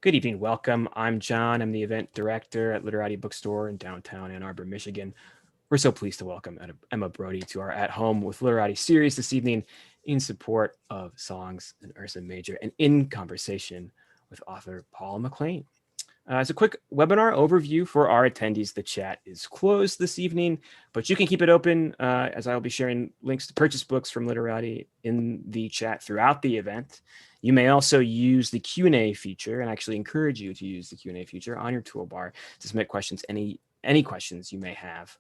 Good evening. Welcome. I'm John. I'm the event director at Literati Bookstore in downtown Ann Arbor, Michigan. We're so pleased to welcome Emma Brodie to our At Home with Literati series this evening in support of Songs in Ursa Major and in conversation with author Paula McLain. As a quick webinar overview for our attendees, the chat is closed this evening, but you can keep it open as I will be sharing links to purchase books from Literati in the chat throughout the event. You may also use the Q&A feature, and I actually encourage you to use the Q&A feature on your toolbar to submit questions, any questions you may have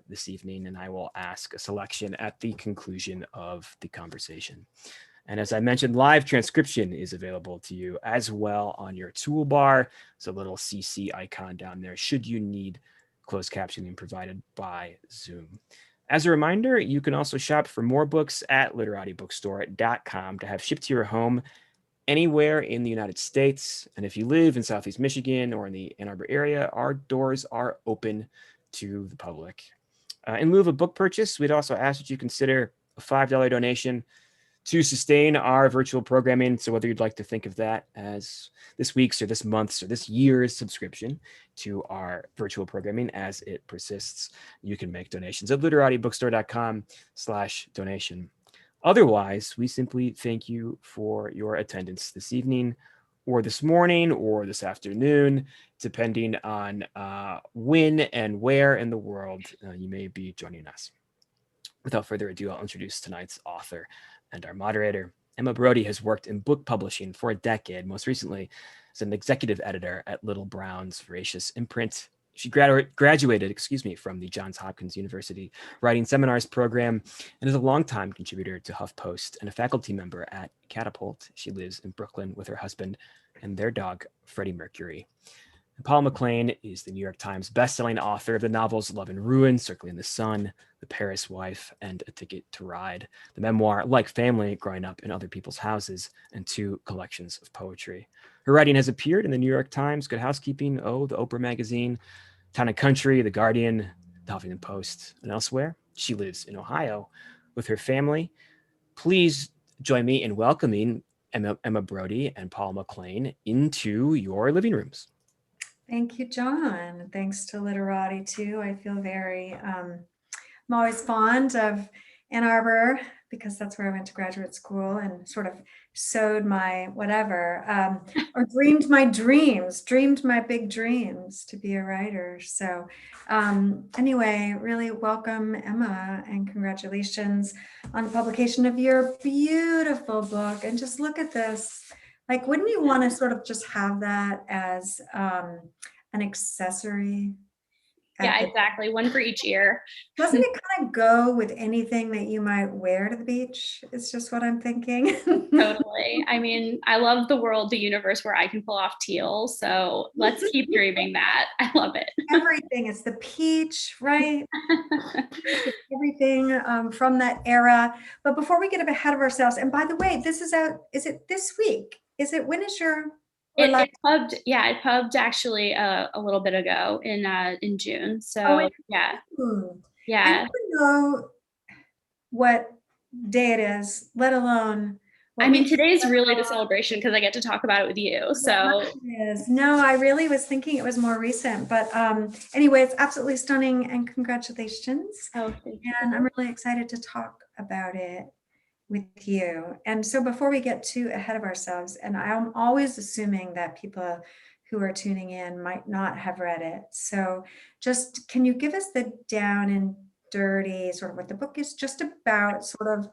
this evening, and I will ask a selection at the conclusion of the conversation. And as I mentioned, live transcription is available to you as well on your toolbar. It's a little CC icon down there should you need closed captioning provided by Zoom. As a reminder, you can also shop for more books at literatibookstore.com to have shipped to your home anywhere in the United States. And if you live in Southeast Michigan or in the Ann Arbor area, our doors are open to the public. In lieu of a book purchase, we'd also ask that you consider a $5 donation to sustain our virtual programming. So whether you'd like to think of that as this week's or this month's or this year's subscription to our virtual programming as it persists, you can make donations at literatibookstore.com/donation. Otherwise, we simply thank you for your attendance this evening or this morning or this afternoon, depending on when and where in the world you may be joining us. Without further ado, I'll introduce tonight's author and our moderator. Emma Brodie has worked in book publishing for a decade, most recently as an executive editor at Little Brown's Voracious imprint. She graduated from the Johns Hopkins University Writing Seminars program and is a longtime contributor to HuffPost and a faculty member at Catapult. She lives in Brooklyn with her husband and their dog, Freddie Mercury. Paula McLain is the New York Times bestselling author of the novels Love and Ruin, Circling the Sun, The Paris Wife, and A Ticket to Ride, the memoir Like Family, Growing Up in Other People's Houses, and 2 collections of poetry. Her writing has appeared in the New York Times, Good Housekeeping, the Oprah Magazine, Town and Country, The Guardian, The Huffington Post, and elsewhere. She lives in Ohio with her family. Please join me in welcoming Emma Brodie and Paula McLain into your living rooms. Thank you, John. Thanks to Literati too. I feel I'm always fond of Ann Arbor because that's where I went to graduate school and sort of sowed my whatever, or dreamed my big dreams to be a writer. So anyway, really welcome, Emma, and congratulations on the publication of your beautiful book. And just look at this. Like, wouldn't you want to sort of just have that as an accessory? Yeah, exactly. One for each ear. Doesn't it kind of go with anything that you might wear to the beach? It's just what I'm thinking. Totally. I mean, I love the world, the universe where I can pull off teal. So let's keep dreaming that. I love it. Everything. It's the peach, right? Everything from that era. But before we get ahead of ourselves, and by the way, this is out, is it this week? When is your It pubbed actually a little bit ago in June. So yeah. I never know what day it is, let alone. I mean, today's really the celebration because I get to talk about it with you. So no, I really was thinking it was more recent, but anyway, it's absolutely stunning and congratulations. Oh, thank you. And I'm really excited to talk about it with you. And so before we get too ahead of ourselves, and I'm always assuming that people who are tuning in might not have read it. So just, can you give us the down and dirty, sort of what the book is just about, sort of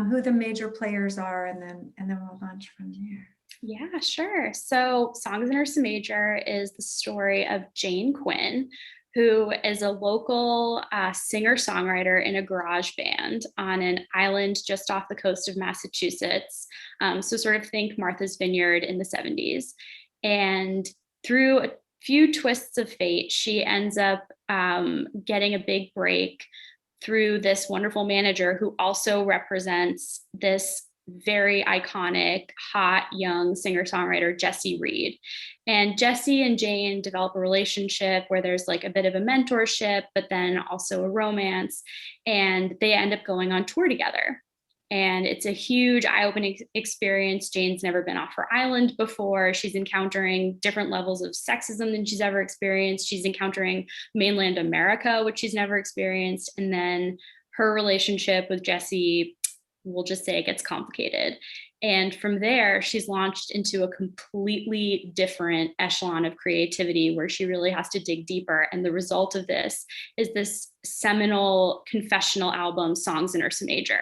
who the major players are, and then we'll launch from there. Yeah, sure. So Songs in Ursa Major is the story of Jane Quinn, who is a local singer-songwriter in a garage band on an island just off the coast of Massachusetts. So sort of think Martha's Vineyard in the 70s. And through a few twists of fate, she ends up getting a big break through this wonderful manager who also represents this very iconic, hot, young singer-songwriter, Jessie Reed. And Jessie and Jane develop a relationship where there's like a bit of a mentorship, but then also a romance, and they end up going on tour together. And it's a huge eye-opening experience. Jane's never been off her island before. She's encountering different levels of sexism than she's ever experienced. She's encountering mainland America, which she's never experienced. And then her relationship with Jesse, we'll just say it gets complicated. And from there, she's launched into a completely different echelon of creativity where she really has to dig deeper. And the result of this is this seminal confessional album, Songs in Ursa Major.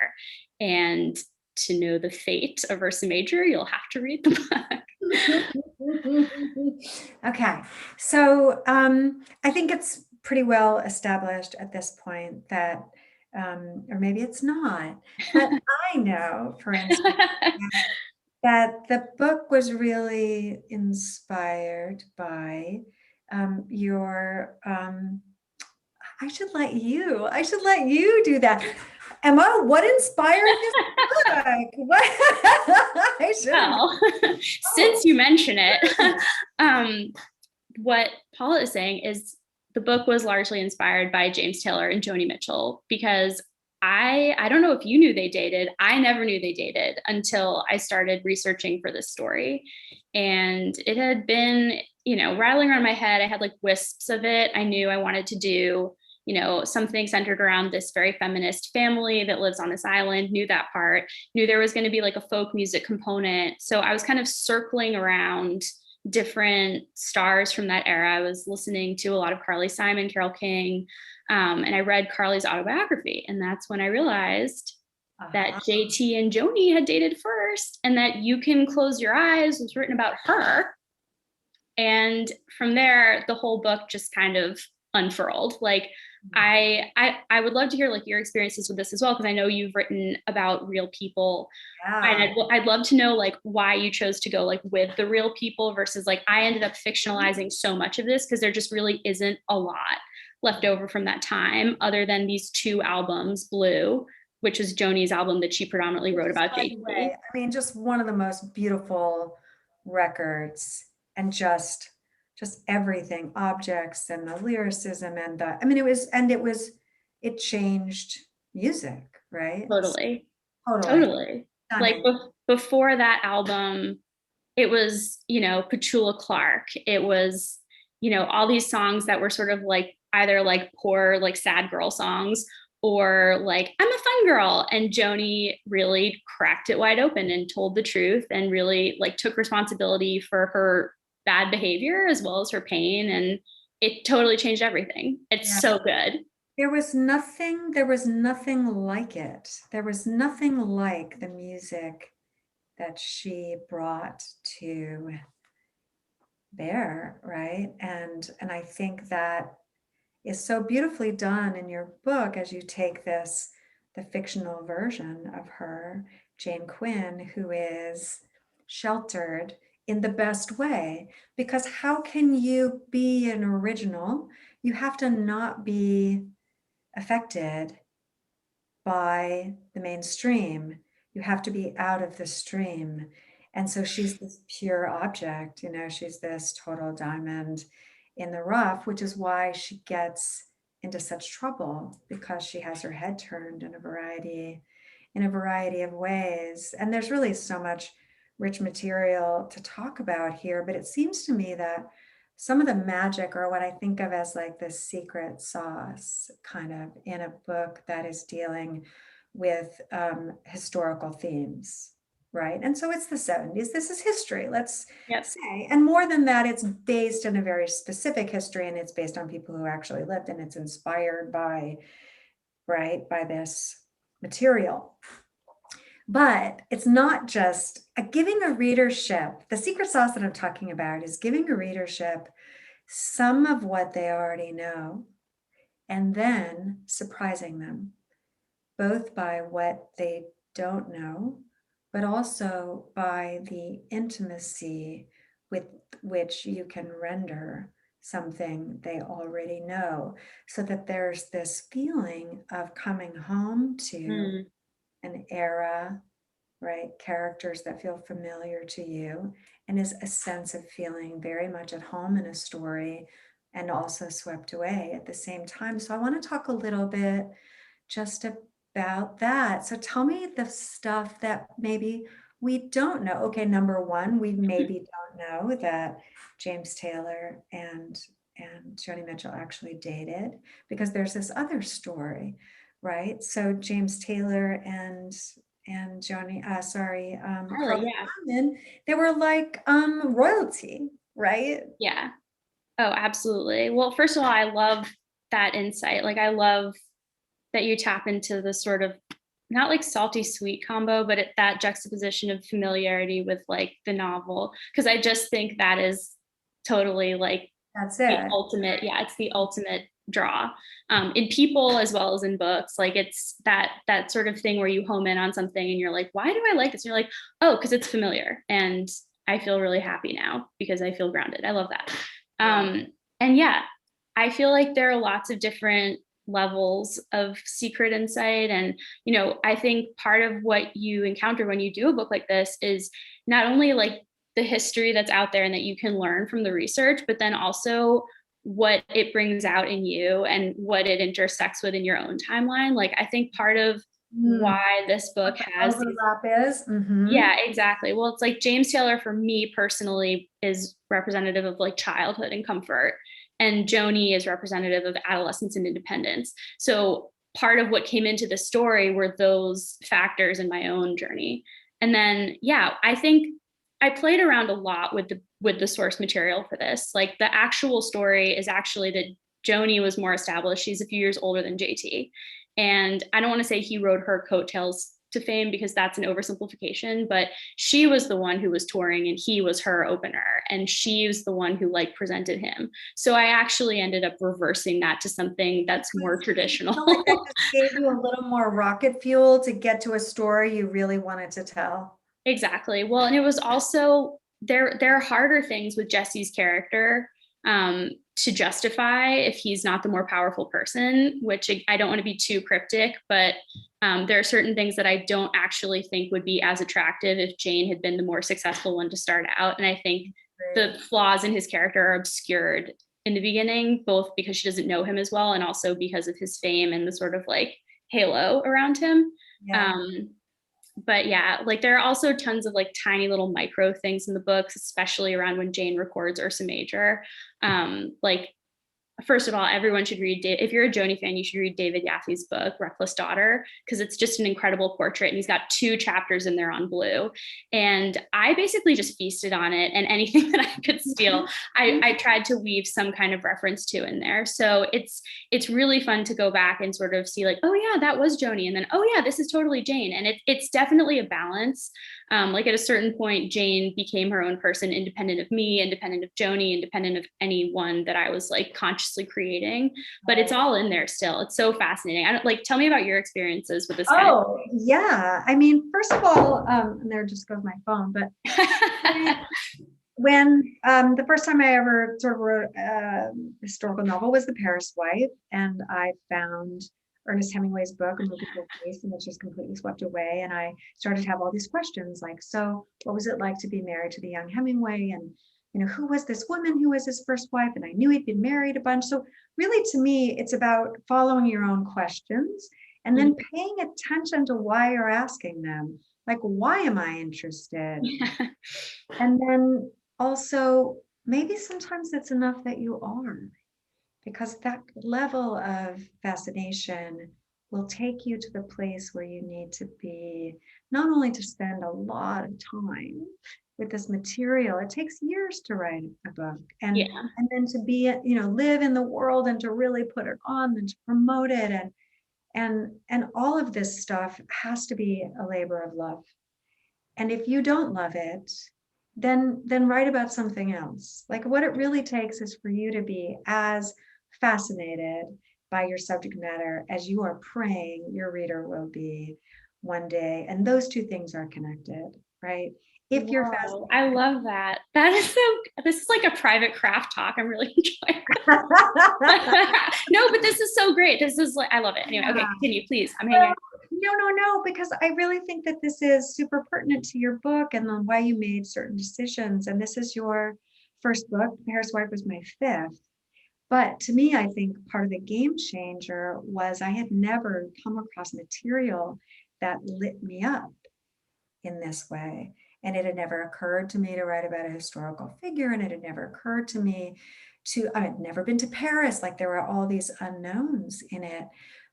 And to know the fate of Ursa Major, you'll have to read the book. Okay, so I think it's pretty well established at this point that, or maybe it's not, but I know, for instance, that the book was really inspired by your, I should let you do that. Emma, what inspired this book? What? I should. Well, since you mention it, what Paula is saying is the book was largely inspired by James Taylor and Joni Mitchell, because I don't know if you knew they dated. I never knew they dated until I started researching for this story. And it had been, rattling around my head. I had like wisps of it. I knew I wanted to do, something centered around this very feminist family that lives on this island, knew that part, knew there was going to be like a folk music component. So I was kind of circling around different stars from that era. I was listening to a lot of Carly Simon, Carole King, and I read Carly's autobiography. And that's when I realized that JT and Joni had dated first, and that You Can Close Your Eyes was written about her. And from there, the whole book just kind of unfurled. Like, I would love to hear like your experiences with this as well, because I know you've written about real people. Yeah. And I'd love to know like why you chose to go like with the real people versus like I ended up fictionalizing so much of this, because there just really isn't a lot left over from that time other than these two albums, Blue, which is Joni's album that she predominantly wrote about JT. I mean, just one of the most beautiful records, and just everything, objects and the lyricism and it changed music, right? Totally. Totally. Like before that album, it was, Petula Clark. It was, all these songs that were sort of like either like poor, like sad girl songs, or like, I'm a fun girl. And Joni really cracked it wide open and told the truth and really like took responsibility for her bad behavior as well as her pain. And it totally changed everything. It's so good. There was nothing like it. There was nothing like the music that she brought to bear, right? And I think that is so beautifully done in your book as you take the fictional version of her, Jane Quinn, who is sheltered in the best way. Because how can you be an original? You have to not be affected by the mainstream. You have to be out of the stream. And so she's this pure object, she's this total diamond in the rough, which is why she gets into such trouble, because she has her head turned in a variety of ways. And there's really so much rich material to talk about here, but it seems to me that some of the magic, or what I think of as like the secret sauce kind of in a book that is dealing with historical themes, right? And so it's the 70s. This is history, let's say. And more than that, it's based in a very specific history, and it's based on people who actually lived, and it's inspired by this material. But it's not just giving a readership. The secret sauce that I'm talking about is giving a readership some of what they already know, and then surprising them, both by what they don't know, but also by the intimacy with which you can render something they already know, so that there's this feeling of coming home to an era, right? Characters that feel familiar to you, and is a sense of feeling very much at home in a story, and also swept away at the same time. So I want to talk a little bit just about that. So tell me the stuff that maybe we don't know. Okay, number one, we maybe don't know that James Taylor and Joni Mitchell actually dated, because there's this other story, right? So James Taylor and Joni, Carly, Carly yeah. Simon, they were like royalty, right? Yeah. Oh, absolutely. Well, first of all, I love that insight. Like, I love that you tap into the sort of not like salty sweet combo, but that juxtaposition of familiarity with like the novel. Cause I just think that is totally like That's the it. ultimate, yeah, it's the ultimate draw, in people as well as in books. Like, it's that sort of thing where you home in on something and you're like, why do I like this? And you're like, oh, because it's familiar, and I feel really happy now because I feel grounded. I love that. And yeah, I feel like there are lots of different levels of secret insight. And, I think part of what you encounter when you do a book like this is not only like the history that's out there and that you can learn from the research, but then also what it brings out in you and what it intersects with in your own timeline. Like, I think part of Mm. why this book What the has these, overlap is. yeah, exactly. Well, it's like James Taylor for me personally is representative of like childhood and comfort, and Joni is representative of adolescence and independence. So part of what came into the story were those factors in my own journey. And then, yeah, I think I played around a lot with the source material for this. Like, the actual story is actually that Joni was more established. She's a few years older than JT. And I don't want to say he rode her coattails to fame because that's an oversimplification, but she was the one who was touring and he was her opener, and she was the one who like presented him. So I actually ended up reversing that to something that's more traditional. Like that just gave you a little more rocket fuel to get to a story you really wanted to tell. Exactly. Well, and it was also there are harder things with Jesse's character, to justify if he's not the more powerful person, which I don't want to be too cryptic, but there are certain things that I don't actually think would be as attractive if Jane had been the more successful one to start out. And I think the flaws in his character are obscured in the beginning, both because she doesn't know him as well and also because of his fame and the sort of like halo around him. Yeah. But yeah, like there are also tons of like tiny little micro things in the books, especially around when Jane records Ursa Major. Like, first of all, everyone should read, if you're a Joni fan, you should read David Yaffe's book, Reckless Daughter, because it's just an incredible portrait. And he's got 2 chapters in there on blue. And I basically just feasted on it, and anything that I could steal, I tried to weave some kind of reference to in there. So it's really fun to go back and sort of see like, oh yeah, that was Joni. And then, oh yeah, this is totally Jane. And it's definitely a balance. Like, at a certain point, Jane became her own person, independent of me, independent of Joni, independent of anyone that I was like consciously creating, but it's all in there still. It's so fascinating. I don't like, tell me about your experiences with this kind of. Oh, yeah. I mean, first of all, and there just goes my phone, but when the first time I ever sort of wrote a historical novel was The Paris Wife, and I found Ernest Hemingway's book, A Movie for Face, and it just completely swept away. And I started to have all these questions like, so what was it like to be married to the young Hemingway? And, who was this woman who was his first wife? And I knew he'd been married a bunch. So really, to me, it's about following your own questions and then paying attention to why you're asking them. Like, why am I interested? And then also, maybe sometimes it's enough that you are, because that level of fascination will take you to the place where you need to be, not only to spend a lot of time with this material. It takes years to write a book, and then to be, live in the world and to really put it on and to promote it, and all of this stuff has to be a labor of love. And if you don't love it, then write about something else. Like, what it really takes is for you to be as fascinated by your subject matter as you are praying your reader will be one day. And those two things are connected, right? If you're fascinated. I love that. That is this is like a private craft talk. I'm really enjoying it. No, but this is so great. This is like, I love it. Anyway, okay, continue, please. I'm hanging. No, because I really think that this is super pertinent to your book and on why you made certain decisions. And this is your first book. Paris Wife was my 5th. But to me, I think part of the game changer was I had never come across material that lit me up in this way. And it had never occurred to me to write about a historical figure. And it had never occurred to me I had never been to Paris. Like there were all these unknowns in it.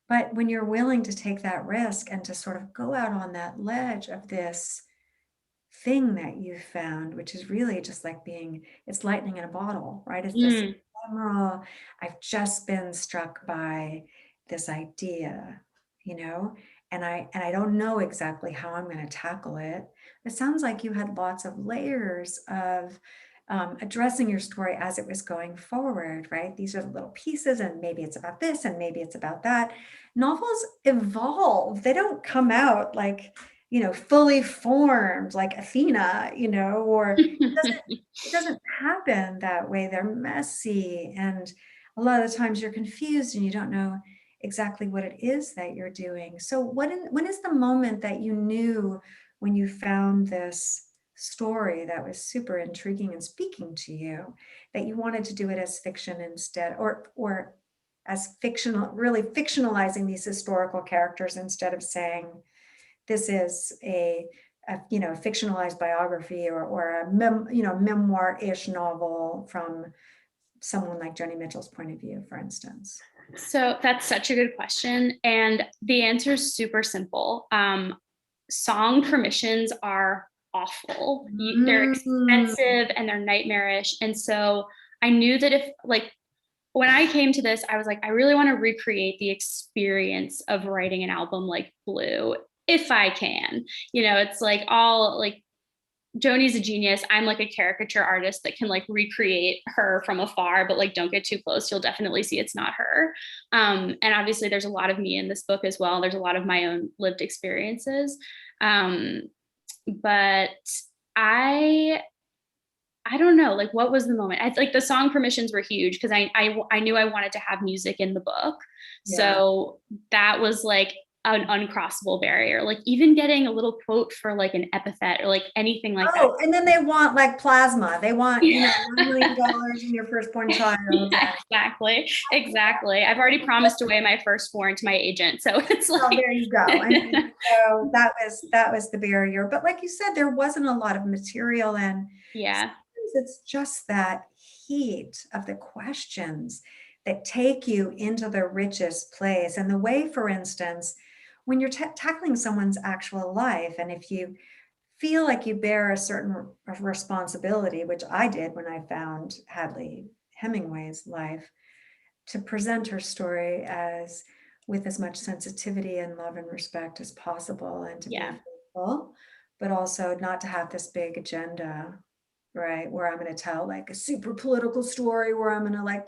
But when you're willing to take that risk and to sort of go out on that ledge of this thing that you found, which is really just like it's lightning in a bottle, right? It's this ephemeral, I've just been struck by this idea, you know, and I don't know exactly how I'm going to tackle it. It sounds like you had lots of layers of addressing your story as it was going forward, right? These are the little pieces, and maybe it's about this, and maybe it's about that. Novels evolve; they don't come out like, fully formed like Athena, or it doesn't happen that way. They're messy, and a lot of the times you're confused and you don't know exactly what it is that you're doing. So when is the moment that you knew, when you found this story that was super intriguing and speaking to you, that you wanted to do it as fiction instead, or as fictional, really fictionalizing these historical characters instead of saying this is a fictionalized biography, or a memoir-ish novel from someone like Joni Mitchell's point of view, for instance? So that's such a good question. And the answer is super simple. Song permissions are awful. They're expensive and they're nightmarish. And so I knew that when I came to this, I was like, I really want to recreate the experience of writing an album like Blue, if I can. It's like Joni's a genius. I'm like a caricature artist that can like recreate her from afar, but like don't get too close. You'll definitely see it's not her. And obviously there's a lot of me in this book as well. There's a lot of my own lived experiences. But I don't know, like what was the moment? Like the song permissions were huge because I knew I wanted to have music in the book. Yeah. So that was like an uncrossable barrier. Like even getting a little quote for like an epithet or like anything like that. Oh, and then they want like plasma. They want, $1 million in your firstborn child. Yeah, exactly. I've already promised away my firstborn to my agent. So it's like, Oh, there you go. I mean, so that was the barrier. But like you said, there wasn't a lot of material, and yeah, it's just that heat of the questions that take you into the richest place. And the way, for instance, when you're tackling someone's actual life, and if you feel like you bear a certain responsibility, which I did when I found Hadley Hemingway's life, to present her story as with as much sensitivity and love and respect as possible, and to be faithful, but also not to have this big agenda, right? Where I'm going to tell like a super political story, where I'm going to like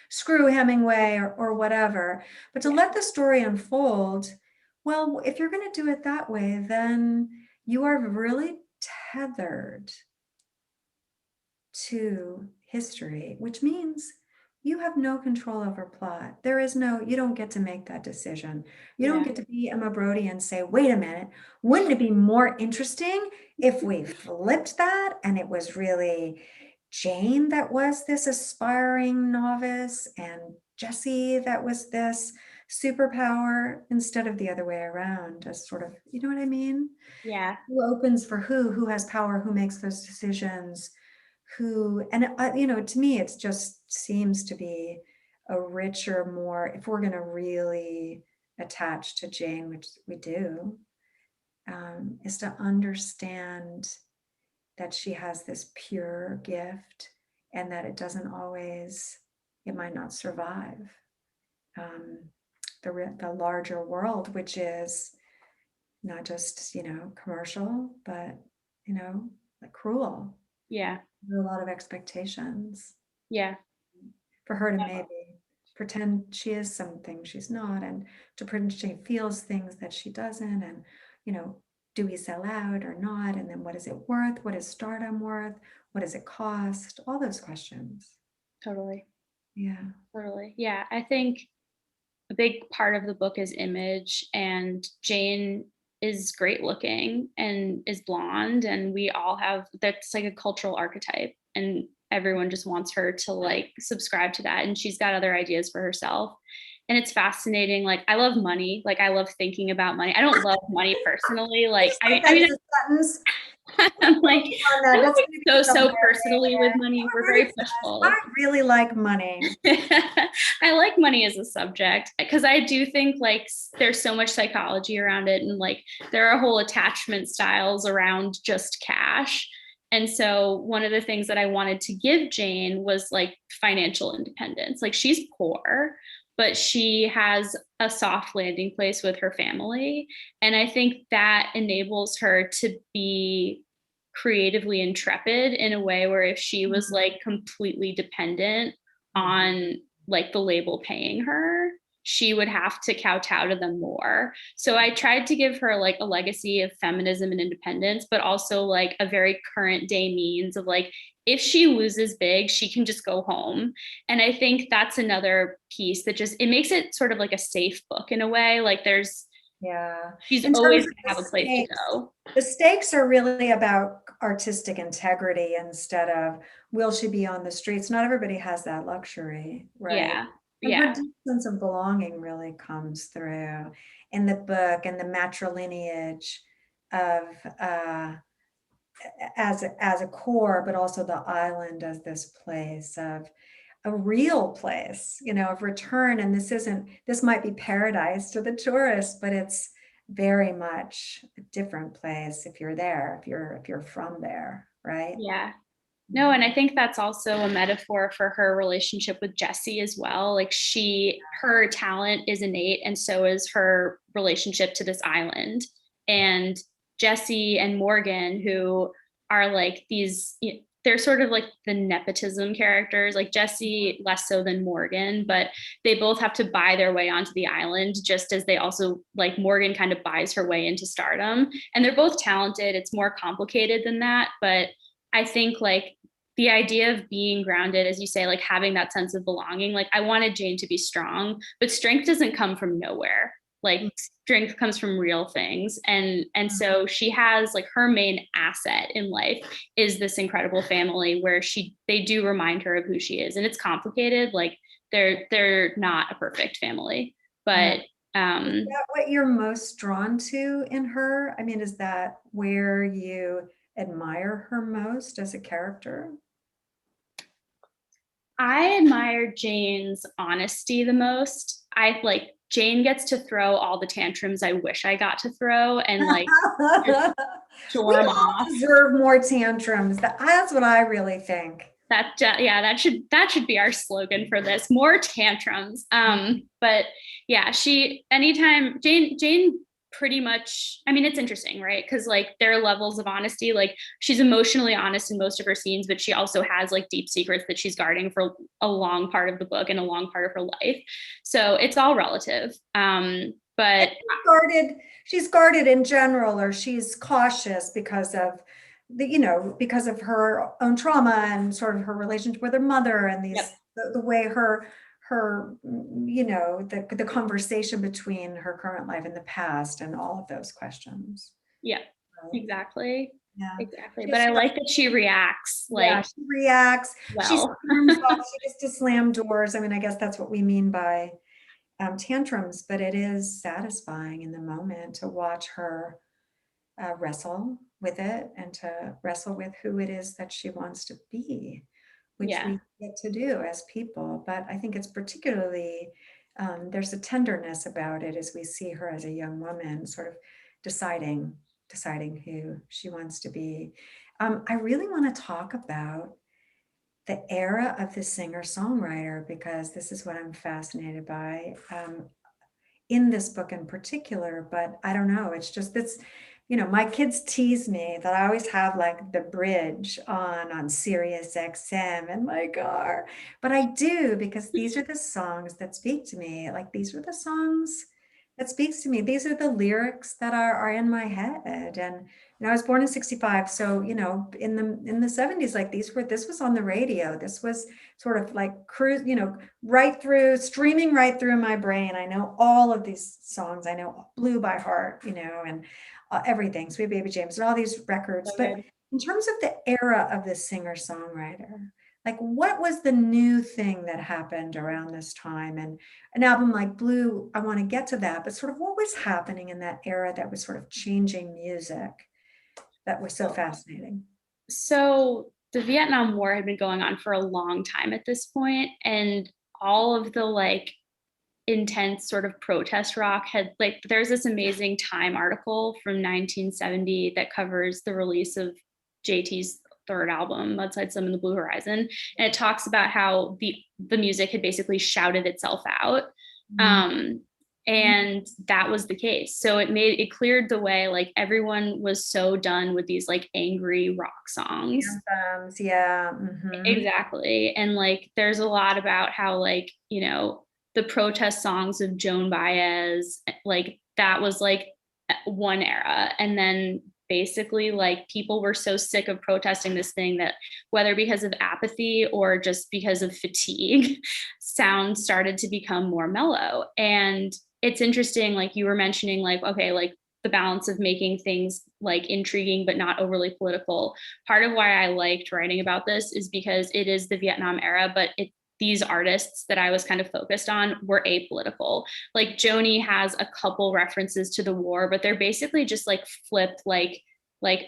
screw Hemingway or whatever, but to let the story unfold. Well, if you're going to do it that way, then you are really tethered to history, which means you have no control over plot. You don't get to make that decision. You don't get to be Emma Brodie and say, wait a minute, wouldn't it be more interesting if we flipped that and it was really Jane that was this aspiring novice and Jessie that was this superpower, instead of the other way around, as sort of, you know what I mean? yeah, Who opens for who has power, who makes those decisions, to me, it just seems to be a richer, more, if we're going to really attach to Jane, which we do, is to understand that she has this pure gift, and that it might not survive the larger world, which is not just, commercial, but, like cruel. yeah, There are a lot of expectations yeah, for her to maybe pretend she is something she's not, and to pretend she feels things that she doesn't, and do we sell out or not, and then what is it worth, what is stardom worth, what does it cost, all those questions. totally. Yeah. Totally. Yeah. I think a big part of the book is image, and Jane is great looking and is blonde, and we all have that's like a cultural archetype. And everyone just wants her to like subscribe to that. And she's got other ideas for herself. And it's fascinating. Like, I love money. Like, I love thinking about money. I don't love money personally. Like, I mean, I'm like, I'm like so personally with money. We're very pushful. I really like money. I like money as a subject because I do think like there's so much psychology around it, and like there are whole attachment styles around just cash. And so one of the things that I wanted to give Jane was like financial independence. Like, she's poor, but she has a soft landing place with her family. And I think that enables her to be creatively intrepid in a way where if she was like completely dependent on like the label paying her, she would have to kowtow to them more. So I tried to give her like a legacy of feminism and independence, but also like a very current day means of like, if she loses big, she can just go home. And I think that's another piece that just, it makes it sort of like a safe book in a way. Like she's always gonna have a place to go. The stakes are really about artistic integrity instead of will she be on the streets. Not everybody has that luxury, right? And her deep sense of belonging really comes through in the book, and the matrilineage of as a core, but also the island as this place of a real place, of return. And this might be paradise to the tourist, but it's very much a different place if you're there, if you're from there, right? Yeah. No, and I think that's also a metaphor for her relationship with Jesse as well. Like, her talent is innate, and so is her relationship to this island. And Jesse and Morgan, who are like these, they're sort of like the nepotism characters, like Jesse less so than Morgan, but they both have to buy their way onto the island, just as they also, like, Morgan kind of buys her way into stardom. And they're both talented. It's more complicated than that, but I think like the idea of being grounded, as you say, like having that sense of belonging, like I wanted Jane to be strong, but strength doesn't come from nowhere. Like, strength comes from real things. And so she has like her main asset in life is this incredible family where they do remind her of who she is. And it's complicated. Like, they're not a perfect family, but is that what you're most drawn to in her? I mean, is that where you admire her most as a character? I admire Jane's honesty the most. Jane gets to throw all the tantrums I wish I got to throw, and like storm off. Deserve more tantrums. That's what I really think. That should be our slogan for this: more tantrums. But yeah, anytime Jane pretty much, I mean, it's interesting, right? Because like there are levels of honesty. Like, she's emotionally honest in most of her scenes, but she also has like deep secrets that she's guarding for a long part of the book and a long part of her life. So it's all relative. But she's guarded in general, or she's cautious because of because of her own trauma and sort of her relationship with her mother, and the way the conversation between her current life and the past, and all of those questions. Yeah, exactly. Yeah, exactly. But I like that she reacts. Like, she reacts. Well. She storms off. She gets to slam doors. I mean, I guess that's what we mean by tantrums. But it is satisfying in the moment to watch her wrestle with it, and to wrestle with who it is that she wants to be, which we get to do as people. But I think it's particularly, there's a tenderness about it as we see her as a young woman sort of deciding who she wants to be. I really want to talk about the era of the singer-songwriter, because this is what I'm fascinated by in this book in particular. But I don't know, it's just this, my kids tease me that I always have like the bridge on Sirius XM in my car, but I do, because these are the songs that speak to me. Like, these are the songs that speaks to me. These are the lyrics that are in my head. And I was born in 65, so in the 70s, like this was on the radio. This was sort of like streaming right through my brain. I know all of these songs. I know Blue by heart, and everything, Sweet Baby James, and all these records. But in terms of the era of the singer-songwriter, like what was the new thing that happened around this time? And an album like Blue, I want to get to that, but sort of what was happening in that era that was sort of changing music that was so fascinating? So the Vietnam War had been going on for a long time at this point, and all of the like intense sort of protest rock had like there's this amazing Time article from 1970 that covers the release of JT's third album, Mudslide Some in the Blue Horizon, and it talks about how the music had basically shouted itself out. Um, and that was the case. So it cleared the way. Like everyone was so done with these like angry rock songs. Anthems, yeah. Mhm. Exactly. And like there's a lot about how like, you know, the protest songs of Joan Baez, like that was like one era. And then basically like people were so sick of protesting this thing that whether because of apathy or just because of fatigue, sound started to become more mellow. And it's interesting, like you were mentioning, like, okay, like the balance of making things like intriguing but not overly political. Part of why I liked writing about this is because it is the Vietnam era, but these artists that I was kind of focused on were apolitical. Like Joni has a couple references to the war, but they're basically just like flipped, like,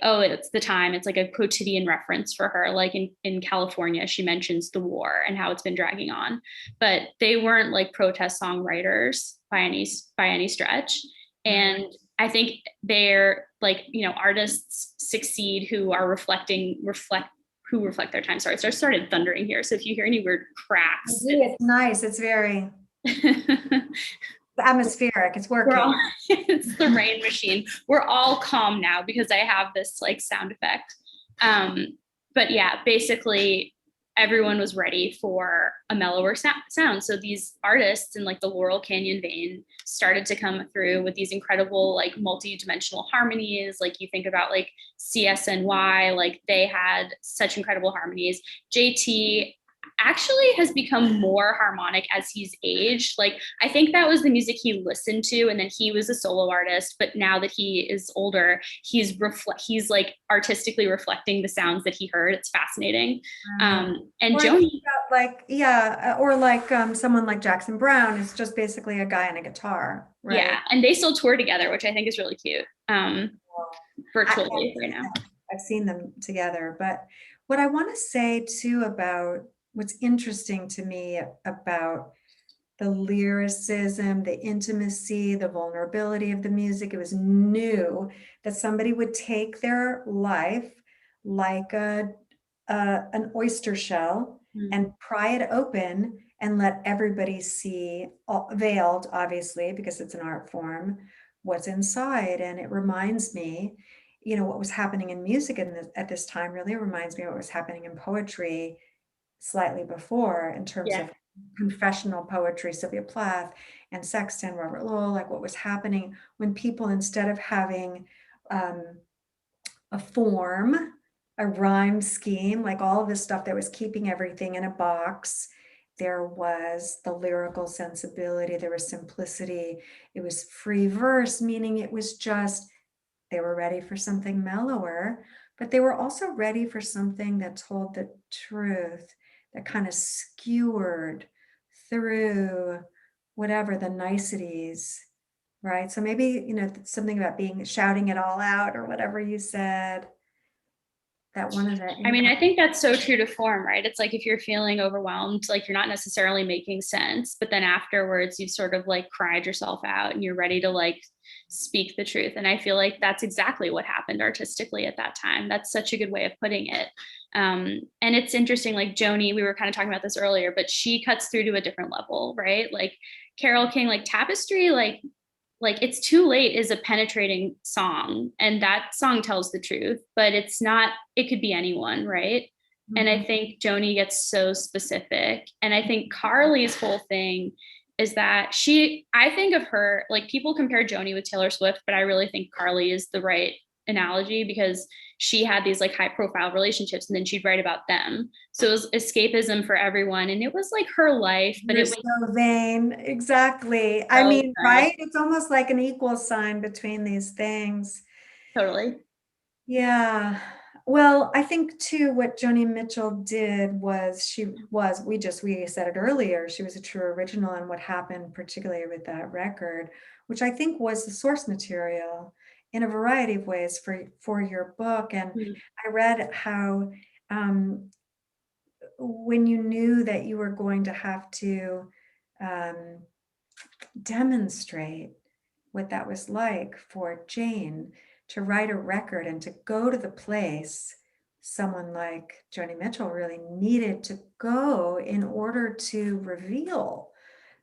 oh, it's the time. It's like a quotidian reference for her. Like in California, she mentions the war and how it's been dragging on, but they weren't like protest songwriters by any stretch. And I think they're like, you know, artists succeed who are reflect their time. Sorry, so I started thundering here. So if you hear any weird cracks, It's nice. It's very atmospheric. It's we're working. all, it's the rain machine. We're all calm now because I have this like sound effect. But yeah, basically everyone was ready for a mellower sound. So these artists in like the Laurel Canyon vein started to come through with these incredible like multi-dimensional harmonies. Like you think about like CSNY, like they had such incredible harmonies. JT actually has become more harmonic as he's aged. Like I think that was the music he listened to, and then he was a solo artist. But now that he is older, he's like artistically reflecting the sounds that he heard. It's fascinating. And or Joni, like yeah, or like someone like Jackson Brown is just basically a guy and a guitar, right? yeah, and they still tour together, which I think is really cute. Virtually right now. I've seen them together, but what I want to say too about what's interesting to me about the lyricism, the intimacy, the vulnerability of the music. It was new that somebody would take their life like an oyster shell and pry it open and let everybody see, veiled, obviously, because it's an art form, what's inside. And it reminds me, you know, what was happening in music at this time really reminds me of what was happening in poetry slightly before in terms of confessional poetry, Sylvia Plath and Sexton, Robert Lowell, like what was happening when people, instead of having a form, a rhyme scheme, like all of this stuff that was keeping everything in a box, there was the lyrical sensibility, there was simplicity, it was free verse, meaning it was just, they were ready for something mellower, but they were also ready for something that told the truth, that kind of skewered through whatever the niceties, right? So maybe, you know, something about shouting it all out or whatever you said. That one of the. I mean, I think that's so true to form, right? It's like if you're feeling overwhelmed, like you're not necessarily making sense, but then afterwards you've sort of like cried yourself out and you're ready to like speak the truth. And I feel like that's exactly what happened artistically at that time. That's such a good way of putting it. And it's interesting, like Joni, we were kind of talking about this earlier, but she cuts through to a different level, right? Like Carole King, like Tapestry, like It's Too Late is a penetrating song, and that song tells the truth, but it's not, it could be anyone, right? Mm-hmm. And I think Joni gets so specific. And I think Carly's whole thing is that I think of her, like people compare Joni with Taylor Swift, but I really think Carly is the right analogy because she had these like high profile relationships and then she'd write about them. So it was escapism for everyone. And it was like her life, but You're it was so vain. Exactly. So I mean, good. right? It's almost like an equal sign between these things. Totally. Yeah. Well, I think too, what Joni Mitchell did was we said it earlier, she was a true original, and what happened particularly with that record, which I think was the source material in a variety of ways for your book. And Mm. I read how when you knew that you were going to have to um, demonstrate what that was like for Jane to write a record and to go to the place someone like Joni Mitchell really needed to go in order to reveal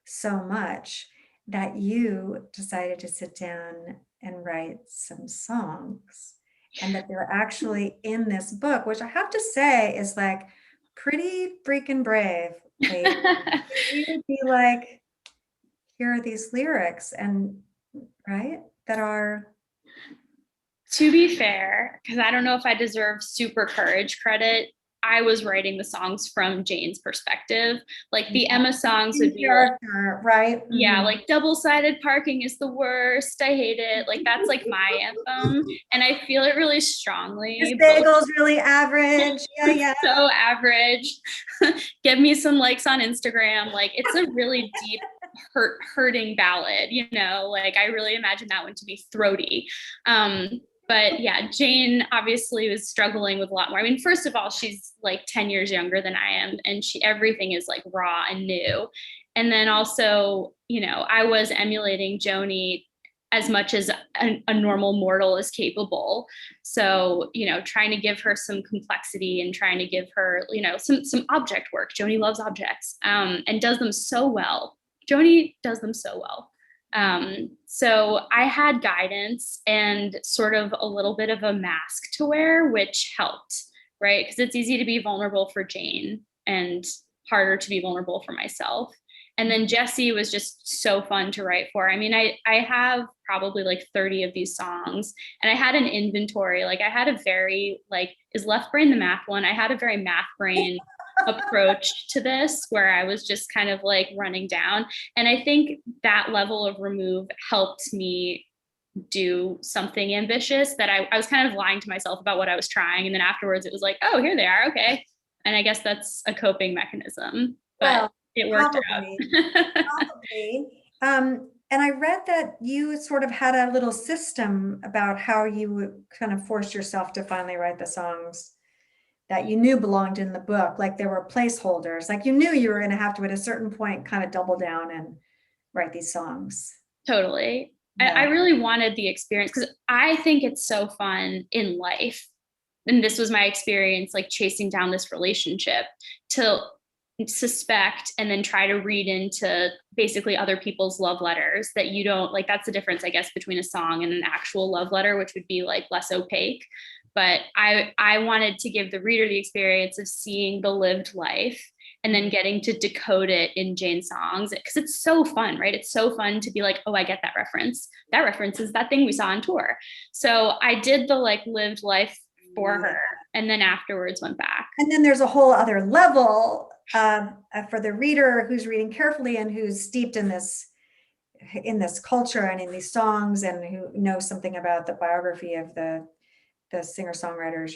so much, that you decided to sit down and write some songs, and that they're actually in this book, which I have to say is like pretty freaking brave, lady. For you to be like, here are these lyrics, and right, that are To be fair, because I don't know if I deserve super courage credit, I was writing the songs from Jane's perspective. Like the Emma songs would be like, character, right? yeah, like double-sided parking is the worst. I hate it. Like that's like my anthem. And I feel it really This strongly. bagel's really average. Yeah, yeah. So average. Get me some likes on Instagram. Like it's a really deep hurting ballad, you know, like I really imagine that one to be throaty. But yeah, Jane obviously was struggling with a lot more. I mean, first of all, she's like 10 years younger than I am, and everything is like raw and new. And then also, you know, I was emulating Joni as much as a normal mortal is capable. So, you know, trying to give her some complexity and trying to give her, you know, some object work. Joni loves objects, and does them so well. Joni does them so well. So I had guidance and sort of a little bit of a mask to wear, which helped, right? Because it's easy to be vulnerable for Jane and harder to be vulnerable for myself. And then Jessie was just so fun to write for. I mean, I have probably like 30 of these songs, and I had an inventory. Like I had a very, like, is left brain the math one? I had a very math brain approach to this, where I was just kind of like running down. And I think that level of remove helped me do something ambitious, that I was kind of lying to myself about what I was trying. And then afterwards it was like, oh, here they are. Okay. And I guess that's a coping mechanism, but Well, it worked probably, out. probably. And I read that you sort of had a little system about how you would kind of force yourself to finally write the songs that you knew belonged in the book. Like there were placeholders, like you knew you were going to have to, at a certain point, kind of double down and write these songs. Totally. Yeah. I really wanted the experience, because I think it's so fun in life. And this was my experience, like chasing down this relationship, to suspect and then try to read into basically other people's love letters that you don't like. That's the difference, I guess, between a song and an actual love letter, which would be like less opaque. But I wanted to give the reader the experience of seeing the lived life and then getting to decode it in Jane's songs, because it's so fun, right? It's so fun to be like, oh, I get that reference. That reference is that thing we saw on tour. So I did the like lived life for her, and then afterwards went back. And then there's a whole other level for the reader who's reading carefully and who's steeped in this culture and in these songs, and who knows something about the biography of the singer-songwriters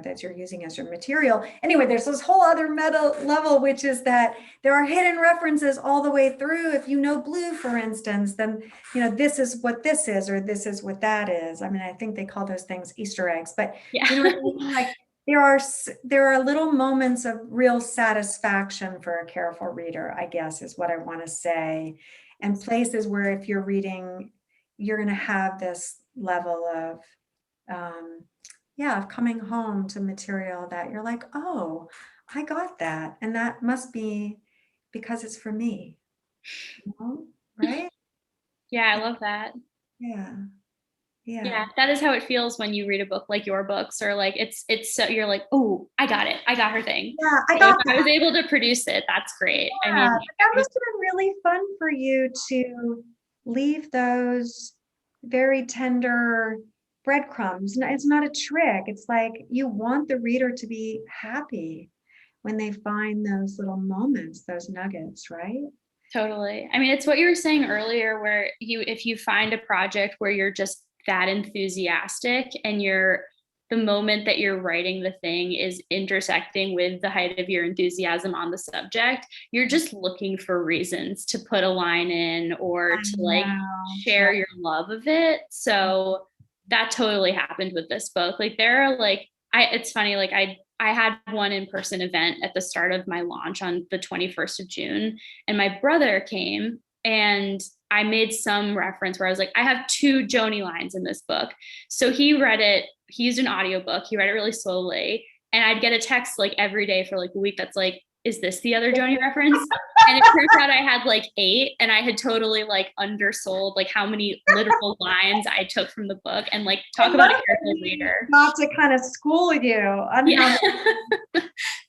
that you're using as your material. Anyway, there's this whole other meta level, which is that there are hidden references all the way through. If you know Blue, for instance, then this is what this is, or this is what that is. I mean, I think they call those things Easter eggs, but yeah. You know what I mean? Like there are little moments of real satisfaction for a careful reader, I guess, is what I want to say. And places where if you're reading, you're going to have this level of of coming home to material that you're like, oh, I got that, and that must be because it's for me, right? Yeah, I love that. Yeah, that is how it feels when you read a book like your books, or like it's so you're like, oh, I got it, I got her thing. Yeah, if I was able to produce it, that's great. Yeah, I mean, that must have been really fun for you to leave those very tender breadcrumbs. It's not a trick. It's like you want the reader to be happy when they find those little moments, those nuggets, right? totally. I mean, it's what you were saying earlier, where if you find a project where you're just that enthusiastic and the moment that you're writing the thing is intersecting with the height of your enthusiasm on the subject, you're just looking for reasons to put a line in or to like share your love of it. So that totally happened with this book. Like there are like, it's funny, like I had one in-person event at the start of my launch on the 21st of June, and my brother came, and I made some reference where I was like, I have 2 Joni lines in this book. So he read it, he used an audiobook, he read it really slowly, and I'd get a text like every day for like a week that's like, is this the other Joni reference? And it turns out I had like 8, and I had totally like undersold like how many literal lines I took from the book, and like talk about a careful reader. Not to kind of school you on how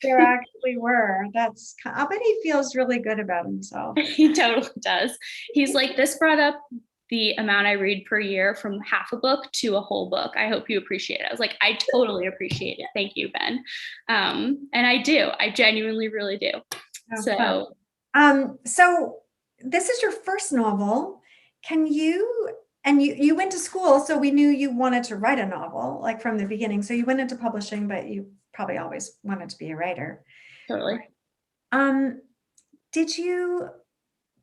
there actually were. I bet he feels really good about himself. He totally does. He's like, this brought up the amount I read per year from half a book to a whole book. I hope you appreciate it. I was like, I totally appreciate it. Thank you, Ben. And I do. I genuinely really do. So this is your first novel. You went to school, so we knew you wanted to write a novel, like from the beginning. So you went into publishing, but you probably always wanted to be a writer. Totally.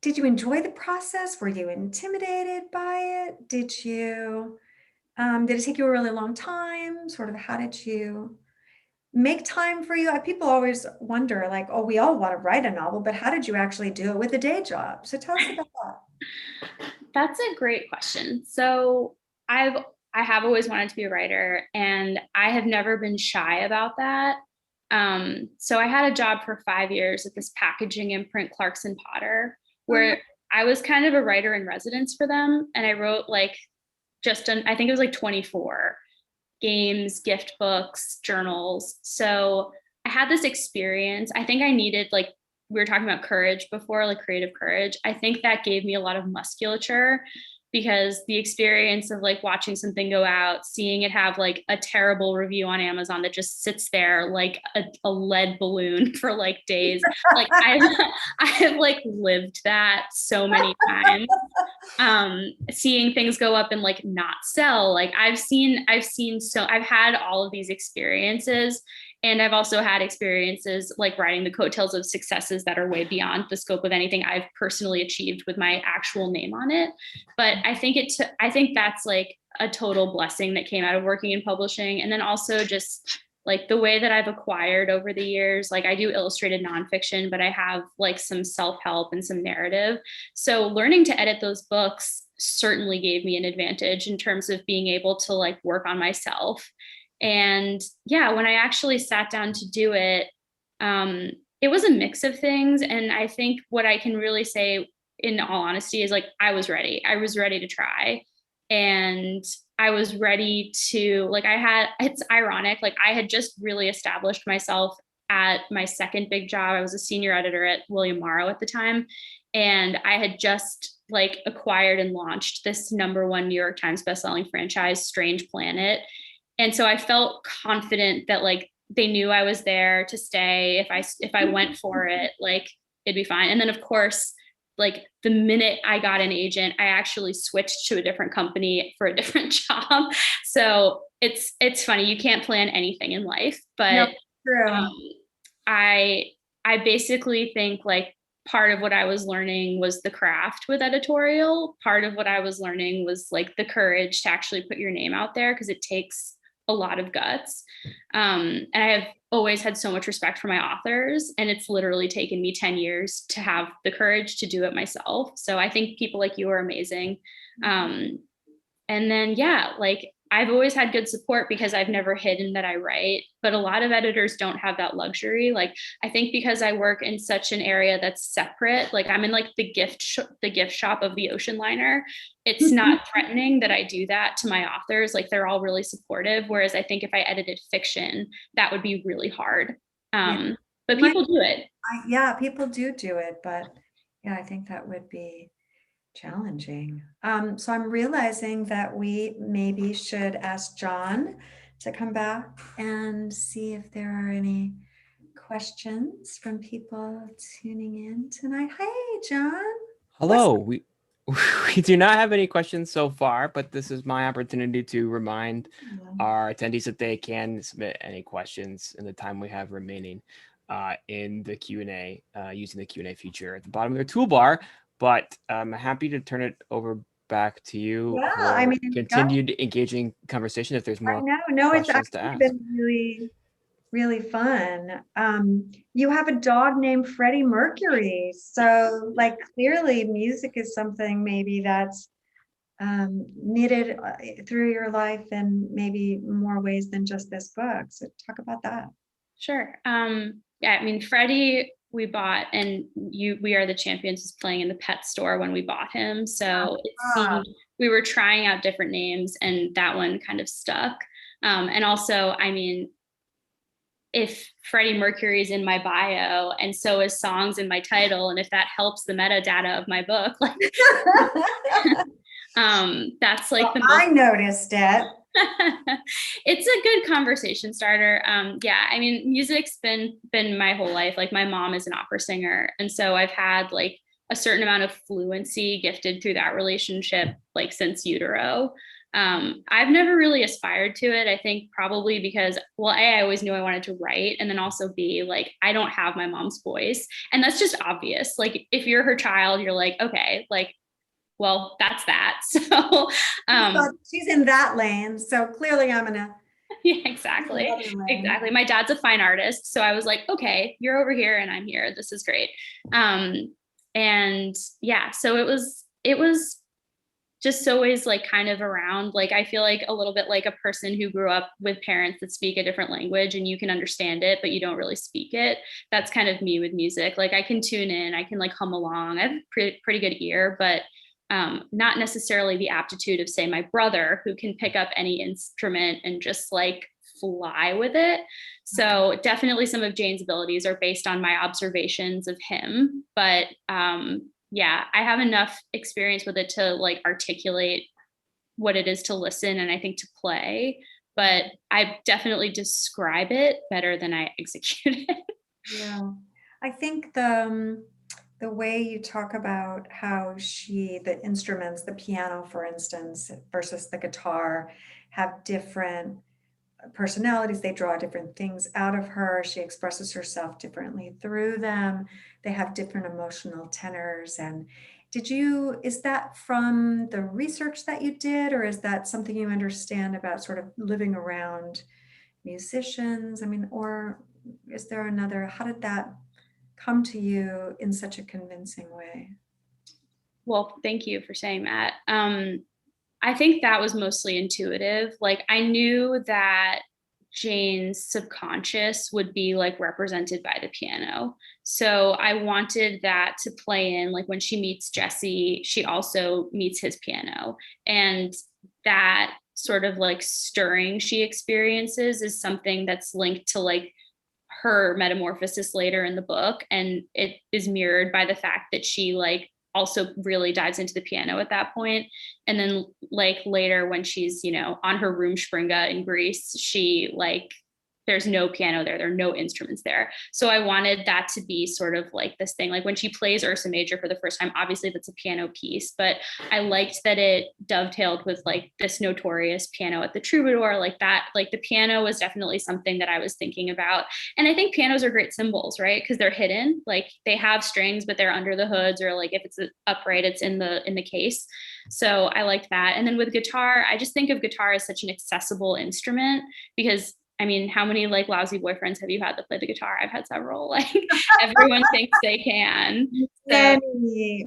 Did you enjoy the process? Were you intimidated by it? Did it take you a really long time? Sort of, how did you make time for you? People always wonder, like, oh, we all want to write a novel, but how did you actually do it with a day job? So tell us about that. That's a great question. So I have always wanted to be a writer, and I have never been shy about that. So I had a job for 5 years at this packaging imprint, Clarkson Potter, where I was kind of a writer in residence for them. And I wrote like I think it was like 24 games, gift books, journals. So I had this experience. I think I needed, like, we were talking about courage before, like creative courage. I think that gave me a lot of musculature, because the experience of like watching something go out, seeing it have like a terrible review on Amazon that just sits there like a lead balloon for like days. Like I have like lived that so many times. Seeing things go up and like not sell. Like I've had all of these experiences. And I've also had experiences like riding the coattails of successes that are way beyond the scope of anything I've personally achieved with my actual name on it. But I think that's like a total blessing that came out of working in publishing. And then also just like the way that I've acquired over the years, like I do illustrated nonfiction, but I have like some self-help and some narrative. So learning to edit those books certainly gave me an advantage in terms of being able to like work on myself. And yeah, when I actually sat down to do it, it was a mix of things. And I think what I can really say in all honesty is like, I was ready. I was ready to try. And I was ready to, like, it's ironic. Like I had just really established myself at my second big job. I was a senior editor at William Morrow at the time. And I had just like acquired and launched this #1 New York Times bestselling franchise, Strange Planet. And so I felt confident that like they knew I was there to stay. If I went for it, like it'd be fine. And then of course, like the minute I got an agent, I actually switched to a different company for a different job. So it's funny. You can't plan anything in life, but I basically think like part of what I was learning was the craft with editorial. Part of what I was learning was like the courage to actually put your name out there, because it takes a lot of guts. And I have always had so much respect for my authors, and it's literally taken me 10 years to have the courage to do it myself. So I think people like you are amazing. And then, yeah, like I've always had good support because I've never hidden that I write, but a lot of editors don't have that luxury. Like, I think because I work in such an area that's separate, like I'm in like the gift shop of the ocean liner. It's not threatening that I do that to my authors. Like they're all really supportive. Whereas I think if I edited fiction, that would be really hard. But people do it. Yeah, people do it. But yeah, I think that would be challenging. So I'm realizing that we maybe should ask John to come back and see if there are any questions from people tuning in tonight. Hey, John. Hello. We do not have any questions so far, but this is my opportunity to remind our attendees that they can submit any questions in the time we have remaining in the Q&A using the Q&A feature at the bottom of their toolbar. But I'm happy to turn it over back to you Yeah, for I mean, continued engaging conversation if there's I more know it's questions to actually ask. been really, really fun. You have a dog named Freddie Mercury. So like clearly music is something maybe that's knitted through your life in maybe more ways than just this book. So talk about that. Sure. Yeah, I mean, Freddie, we bought, and we Are the Champions was playing in the pet store when we bought him. So it seemed we were trying out different names, and that one kind of stuck. And also, I mean, if Freddie Mercury is in my bio, and so is songs in my title, and if that helps the metadata of my book, like, that's like the most. I noticed it. It's a good conversation starter. Yeah, I mean, music's been my whole life. Like my mom is an opera singer, and so I've had like a certain amount of fluency gifted through that relationship, like since utero. I've never really aspired to it. I think probably because, well, A, I always knew I wanted to write, and then also B, like I don't have my mom's voice, and that's just obvious. Like if you're her child, you're like, okay, like, well, that's that. So she's in that lane. So clearly I'm gonna. Yeah, exactly. Exactly. My dad's a fine artist. So I was like, okay, you're over here and I'm here. This is great. And yeah, so it was just always like kind of around. Like I feel like a little bit like a person who grew up with parents that speak a different language and you can understand it, but you don't really speak it. That's kind of me with music. Like I can tune in, I can like hum along. I have a pretty good ear, but not necessarily the aptitude of, say, my brother, who can pick up any instrument and just like fly with it. So definitely some of Jane's abilities are based on my observations of him. But yeah, I have enough experience with it to like articulate what it is to listen and I think to play. But I definitely describe it better than I execute it. Yeah, I think the way you talk about how the instruments, the piano, for instance, versus the guitar, have different personalities. They draw different things out of her. She expresses herself differently through them. They have different emotional tenors. And is that from the research that you did, or is that something you understand about sort of living around musicians? I mean, or is there how did that come to you in such a convincing way? Well, thank you for saying that. I think that was mostly intuitive. Like I knew that Jane's subconscious would be like represented by the piano. So I wanted that to play in, like when she meets Jesse, she also meets his piano. And that sort of like stirring she experiences is something that's linked to like her metamorphosis later in the book. And it is mirrored by the fact that she like also really dives into the piano at that point. And then like later when she's, on her Rumspringa in Greece, she like, there's no piano there are no instruments there. So I wanted that to be sort of like this thing, like when she plays Ursa Major for the first time, obviously that's a piano piece, but I liked that it dovetailed with like this notorious piano at the Troubadour, like that, like the piano was definitely something that I was thinking about. And I think pianos are great symbols, right? Because they're hidden, like they have strings, but they're under the hoods, or like if it's upright, it's in the case. So I liked that. And then with guitar, I just think of guitar as such an accessible instrument because I mean, how many like lousy boyfriends have you had that play the guitar? I've had several. Like everyone thinks they can. Many.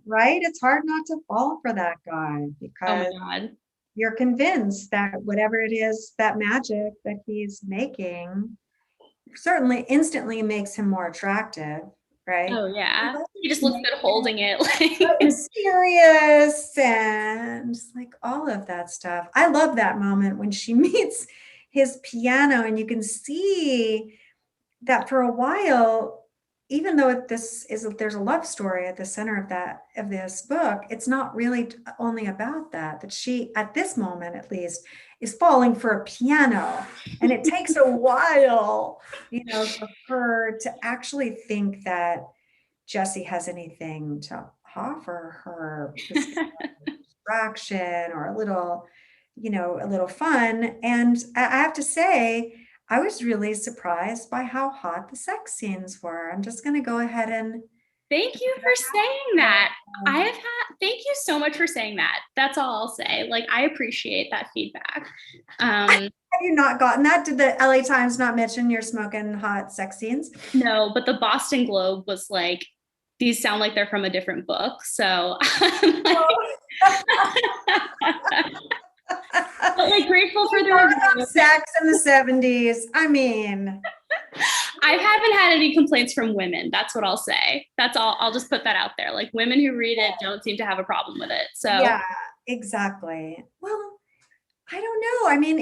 Right? It's hard not to fall for that guy because you're convinced that whatever it is, that magic that he's making certainly instantly makes him more attractive. Right? Oh yeah, he just looks good holding it. Like serious and just like all of that stuff. I love that moment when she meets his piano, and you can see that for a while, even though there's a love story at the center of this book, it's not really only about that she at this moment at least is falling for a piano, and it takes a while, for her to actually think that Jessie has anything to offer her distraction or a little, a little fun. And I have to say, I was really surprised by how hot the sex scenes were. I'm just going to go ahead and Thank you for saying that. Thank you so much for saying that. That's all I'll say. Like, I appreciate that feedback. Have you not gotten that? Did the LA Times not mention your smoking hot sex scenes? No, but the Boston Globe was like, these sound like they're from a different book. So but like grateful for the review. Sex in the 70s. I mean, I haven't had any complaints from women. That's what I'll say. That's all. I'll just put that out there. Like, women who read it don't seem to have a problem with it. So yeah, exactly. Well, I don't know. I mean,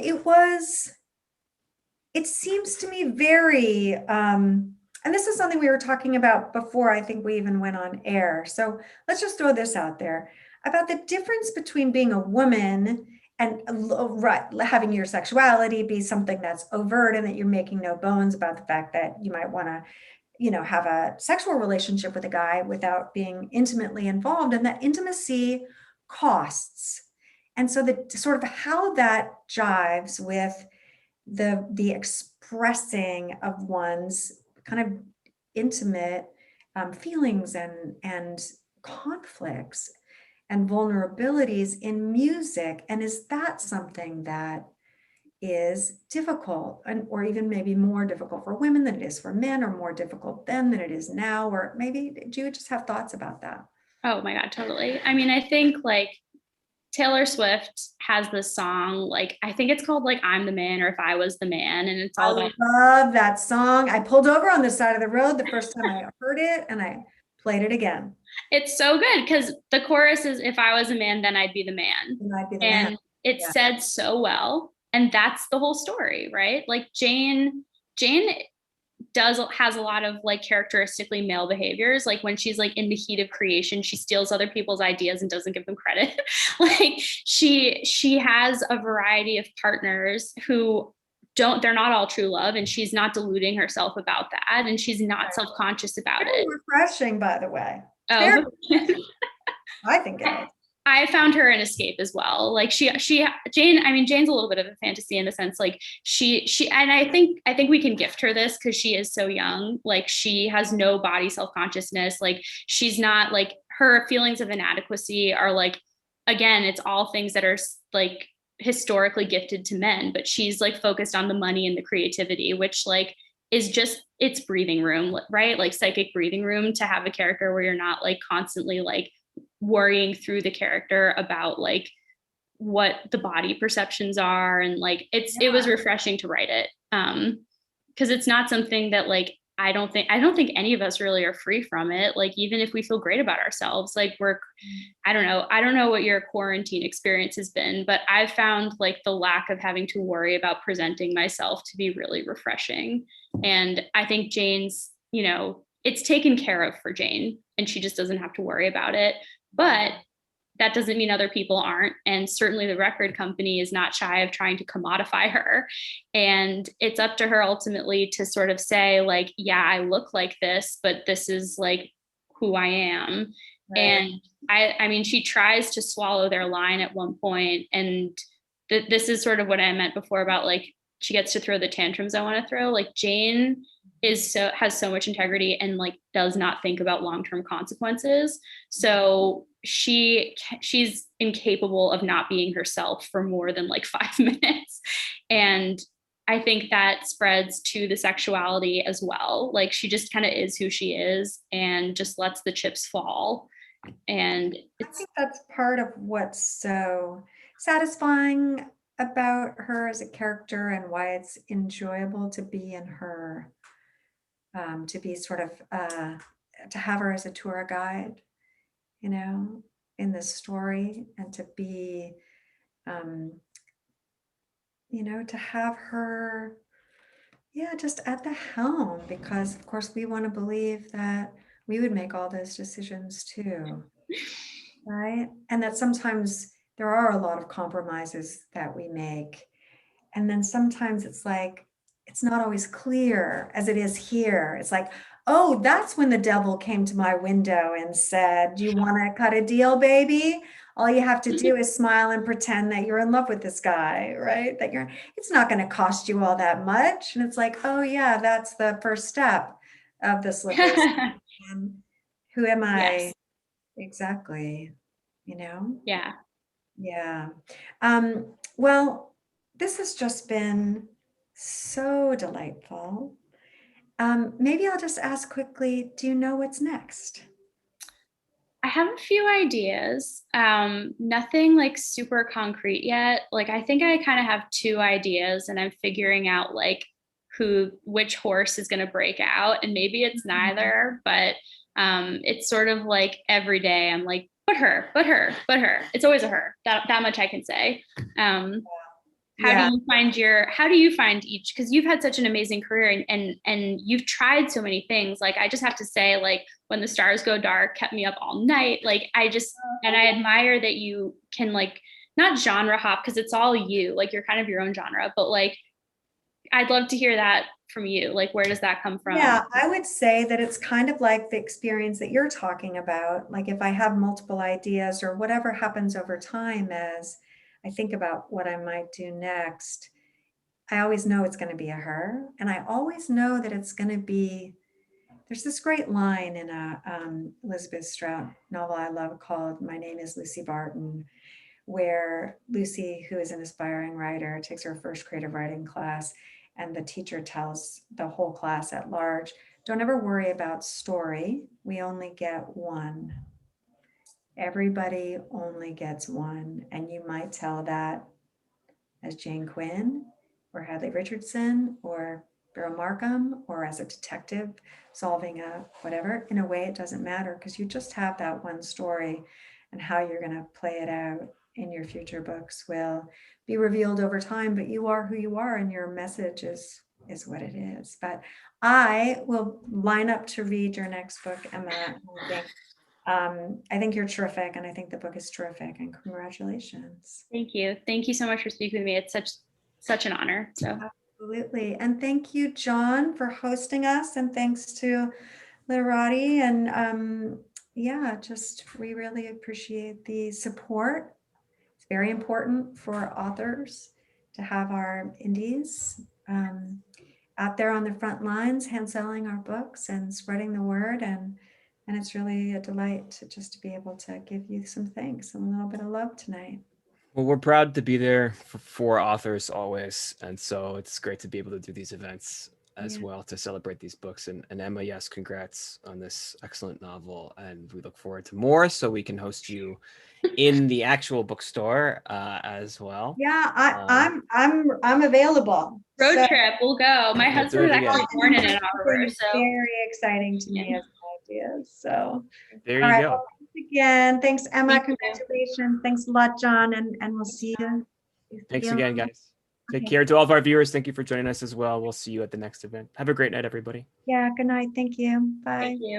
it seems to me very, and this is something we were talking about before I think we even went on air. So let's just throw this out there about the difference between being a woman and having your sexuality be something that's overt and that you're making no bones about the fact that you might want to, have a sexual relationship with a guy without being intimately involved, and that intimacy costs. And so the sort of how that jives with the expressing of one's kind of intimate feelings and conflicts and vulnerabilities in music. And is that something that is difficult, or even maybe more difficult for women than it is for men, or more difficult then than it is now? Or maybe do you just have thoughts about that? Oh my God, totally. I mean, I think like Taylor Swift has this song, like, I think it's called like I'm the Man, or If I Was the Man. And it's all about, love that song. I pulled over on the side of the road the first time I heard it, and I played it again. it's so good because the chorus is, if I was a man, then I'd be the man. And I'd be the And man. it's Yeah. said so well. And that's the whole story, right? Like Jane has a lot of like characteristically male behaviors. Like when she's like in the heat of creation, she steals other people's ideas and doesn't give them credit. Like she has a variety of partners who they're not all true love, and she's not deluding herself about that, and she's not self-conscious about Very it. refreshing, by the way. Oh, I think it is. I found her an escape as well. Like Jane, I mean, Jane's a little bit of a fantasy in the sense, like and I think we can gift her this because she is so young. Like she has no body self-consciousness. Like she's not, like, her feelings of inadequacy are like, again, it's all things that are like historically gifted to men, but she's like focused on the money and the creativity, which like is just, it's breathing room, right? Like psychic breathing room to have a character where you're not like constantly like worrying through the character about like what the body perceptions are. And like it was refreshing to write it because it's not something that like I don't think any of us really are free from it. Like even if we feel great about ourselves, like I don't know what your quarantine experience has been, but I've found like the lack of having to worry about presenting myself to be really refreshing. And I think Jane's, it's taken care of for Jane, and she just doesn't have to worry about it. But that doesn't mean other people aren't. And certainly the record company is not shy of trying to commodify her. And it's up to her ultimately to sort of say like, yeah, I look like this, but this is like who I am. Right. And I mean, she tries to swallow their line at one point. And this is sort of what I meant before about like, she gets to throw the tantrums I want to throw. Like Jane has so much integrity and like does not think about long-term consequences. So she's incapable of not being herself for more than like 5 minutes. And I think that spreads to the sexuality as well. Like she just kind of is who she is and just lets the chips fall. And I think that's part of what's so satisfying about her as a character and why it's enjoyable to be in her, to be sort of, to have her as a tour guide, in this story, and to be, to have her, just at the helm, because of course we want to believe that we would make all those decisions too, right? And that sometimes there are a lot of compromises that we make. And then sometimes it's like, it's not always clear as it is here. It's like, Oh, that's when the devil came to my window and said, "Do you want to cut a deal, baby? All you have to do is smile and pretend that you're in love with this guy, right? That you're, it's not going to cost you all that much." And it's like, oh, yeah, that's the first step of the slippery slope. And who am I? Yes. Exactly. You know? Yeah. Yeah. Well, this has just been so delightful. Maybe I'll just ask quickly, do you know what's next? I have a few ideas. Nothing like super concrete yet. Like I think I kind of have two ideas and I'm figuring out like which horse is going to break out, and maybe it's neither, but it's sort of like every day I'm like, but her, but her, but her. It's always a her. That much I can say. Um, Yeah. how do you find each, because you've had such an amazing career, and you've tried so many things. Like I just have to say, like When the Stars Go Dark kept me up all night. Like and I admire that you can like not genre hop, because it's all you, like you're kind of your own genre, but like I'd love to hear that from you. Like where does that come from? Yeah, I would say that it's kind of like the experience that you're talking about. Like if I have multiple ideas or whatever happens over time as I think about what I might do next, I always know it's going to be a her. And I always know that it's going to be, there's this great line in a Elizabeth Strout novel I love called My Name is Lucy Barton, where Lucy, who is an aspiring writer, takes her first creative writing class, and the teacher tells the whole class at large, don't ever worry about story. We only get one. Everybody only gets one. And you might tell that as Jane Quinn or Hadley Richardson or Beryl Markham or as a detective solving a whatever. In a way, it doesn't matter because you just have that one story, and how you're going to play it out in your future books will be revealed over time, but you are who you are and your message is what it is. But I will line up to read your next book, Emma. I think you're terrific, and I think the book is terrific, and congratulations. Thank you. Thank you so much for speaking with me. It's such an honor. So Absolutely. And thank you, John, for hosting us. And thanks to Literati. And yeah, just we really appreciate the support. It's very important for authors to have our indies out there on the front lines, hand selling our books and spreading the word. And it's really a delight to just to be able to give you some thanks and a little bit of love tonight. Well, we're proud to be there for authors always. And so it's great to be able to do these events as well to celebrate these books. And Emma, yes, congrats on this excellent novel. And we look forward to more so we can host you in the actual bookstore as well. Yeah, I'm available. road trip, we'll go. My We'll do husband it is again. actually born in Ann Arbor, It's so very exciting to me as an idea. So, There all you right. go. Well, thanks again. Thanks, Emma. Thank you. Congratulations. Thanks a lot, John. And we'll see you. Thanks again, guys. Take Okay. care to all of our viewers. Thank you for joining us as well. We'll see you at the next event. Have a great night, everybody. Yeah. Good night. Thank you. Bye. thank you.